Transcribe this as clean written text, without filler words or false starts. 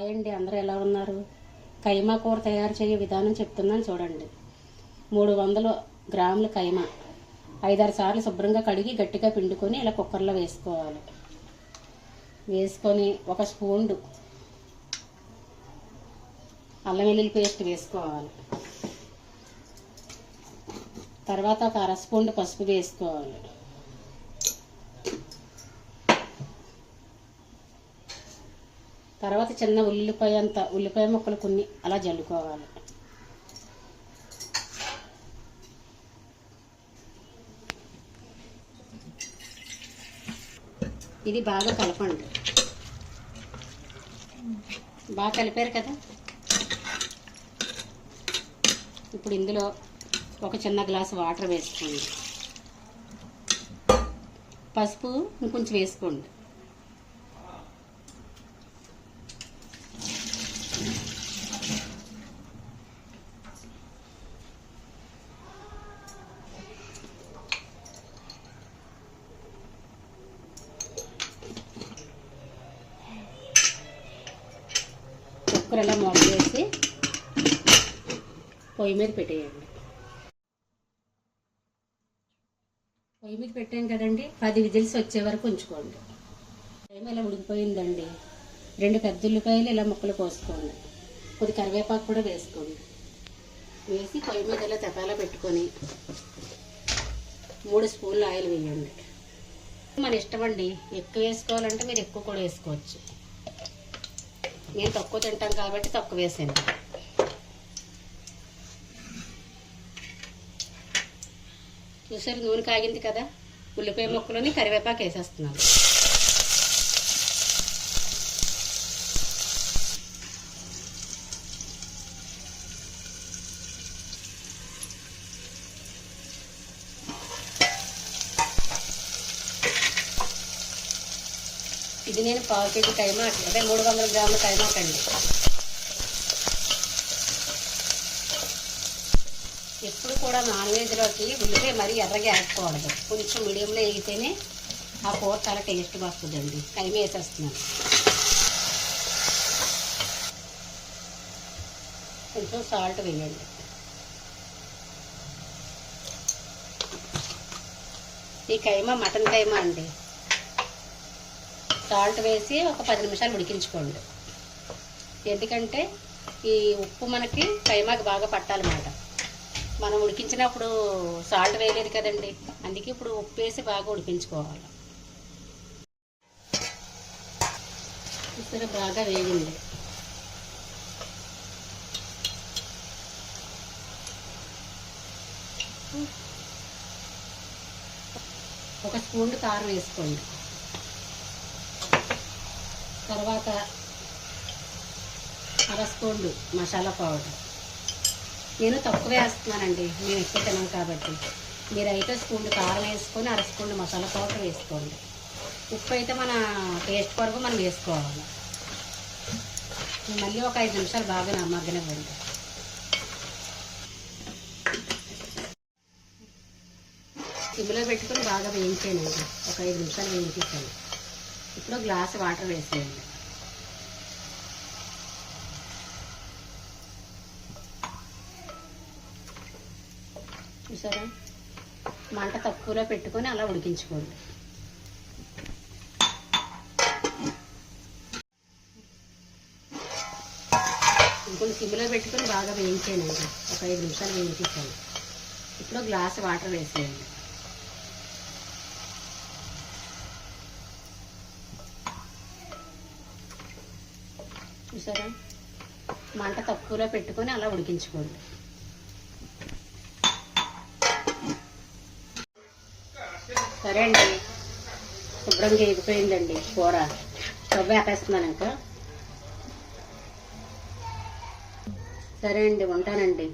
Hi అండి, అందరూ ఎలా ఉన్నారు? కైమా కూర తయారు చేయే విధానం చెప్తున్నాను చూడండి. 300 గ్రాముల కైమా 5-6 సార్లు శుభ్రంగా కడిగి గట్టిగా పిండుకొని ఇలా కుక్కర్లో వేసుకోవాలి. వేసుకొని ఒక స్పూన్ అల్లం వెల్లుల్లి పేస్ట్ వేసుకోవాలి. తర్వాత ఒక అర స్పూన్ పసుపు వేసుకోవాలి. తర్వాత చిన్న ఉల్లిపాయ ముక్కలు కొన్ని అలా జల్లుకోవాలి. ఇది బాగా కలపండి. బాగా కలిపారు కదా. ఇప్పుడు ఇందులో ఒక చిన్న గ్లాసు వాటర్ వేసుకోండి. పసుపు ఇంకొంచెం వేసుకోండి. కుక్కర్ ఇలా మూత వేసి పొయ్యి మీద పెట్టేయండి. పొయ్యి మీద పెట్టాం కదండి, 10 విజిల్స్ వచ్చే వరకు ఉంచుకోండి. టైం ఇలా ఉడికిపోయిందండి. 2 పెద్ద ఉల్లిపాయలు ఇలా ముక్కలు కోసుకోండి. కొద్ది కరివేపాకు కూడా వేసుకోండి. వేసి పొయ్యి మీద ఇలా తపాలా పెట్టుకొని 3 స్పూన్లు ఆయిల్ వేయండి. మన ఇష్టం అండి, ఎక్కువ వేసుకోవాలంటే మీరు ఎక్కువ కూడా వేసుకోవచ్చు. నేను తక్కువ తింటాం కాబట్టి తక్కువ వేసాను. చూసారు, నూనె కాగింది కదా. ఉల్లిపాయ ముక్కలని కరివేపాకు వేసేస్తున్నాను. ఇది నేను 1/4 కేజీ కైమా, అదే 300 గ్రాముల కైమాకండి. ఎప్పుడు కూడా నాన్ వెజ్లోకి ఉల్లిపాయ మరీ ఎర్రగా వేసుకోకూడదు. కొంచెం మీడియంలో వేగితేనే ఆ కూర చాలా టేస్ట్గా వస్తుందండి. కైమా వేసేస్తున్నాను. కొంచెం సాల్ట్ వేయండి. ఈ కైమా మటన్ కైమా అండి. సాల్ట్ వేసి ఒక 10 నిమిషాలు ఉడికించుకోండి. ఎందుకంటే ఈ ఉప్పు మనకి కైమాకి బాగా పట్టాలన్నమాట. మనం ఉడికించినప్పుడు సాల్ట్ వేయలేదు కదండి, అందుకే ఇప్పుడు ఉప్పు వేసి బాగా ఉడికించుకోవాలి. ఇప్పుడు బాగా వేగింది. ఒక స్పూన్ కారం వేసుకోండి. తర్వాత అర స్పూన్ మసాలా పౌడర్. నేను తక్కువ వేస్తున్నానండి, నేను ఎక్కువ తినను కాబట్టి. మీరైతే స్పూన్ కారం వేసుకొని అర స్పూన్ మసాలా పౌడర్ వేసుకోండి. ఉప్పు అయితే మన టేస్ట్ కొరకు మనం వేసుకోవాలి. మళ్ళీ ఒక 5 నిమిషాలు బాగా మగ్గనివ్వండి. సిమ్లో పెట్టుకొని బాగా వేయించానండి. ఒక 5 నిమిషాలు వేయించాను. ఇప్పుడు గ్లాస్ వాటర్ వేసేయండి. చూసారా, మంట తక్కువలో పెట్టుకొని అలా ఉడికించుకోండి. ఇంకొన్ని సిమ్లో పెట్టుకొని బాగా వేయించానండి. ఒక 5 నిమిషాలు వేయించాను. ఇప్పుడు గ్లాస్ వాటర్ వేసేయండి. చూసారా, మంట తక్కువలో పెట్టుకొని అలా ఉడికించుకోండి. సరే అండి, శుభ్రంగా ఎగిపోయిందండి కూర. స్టవ్ ఆపేస్తున్నాను ఇంకా. సరే అండి, ఉంటానండి.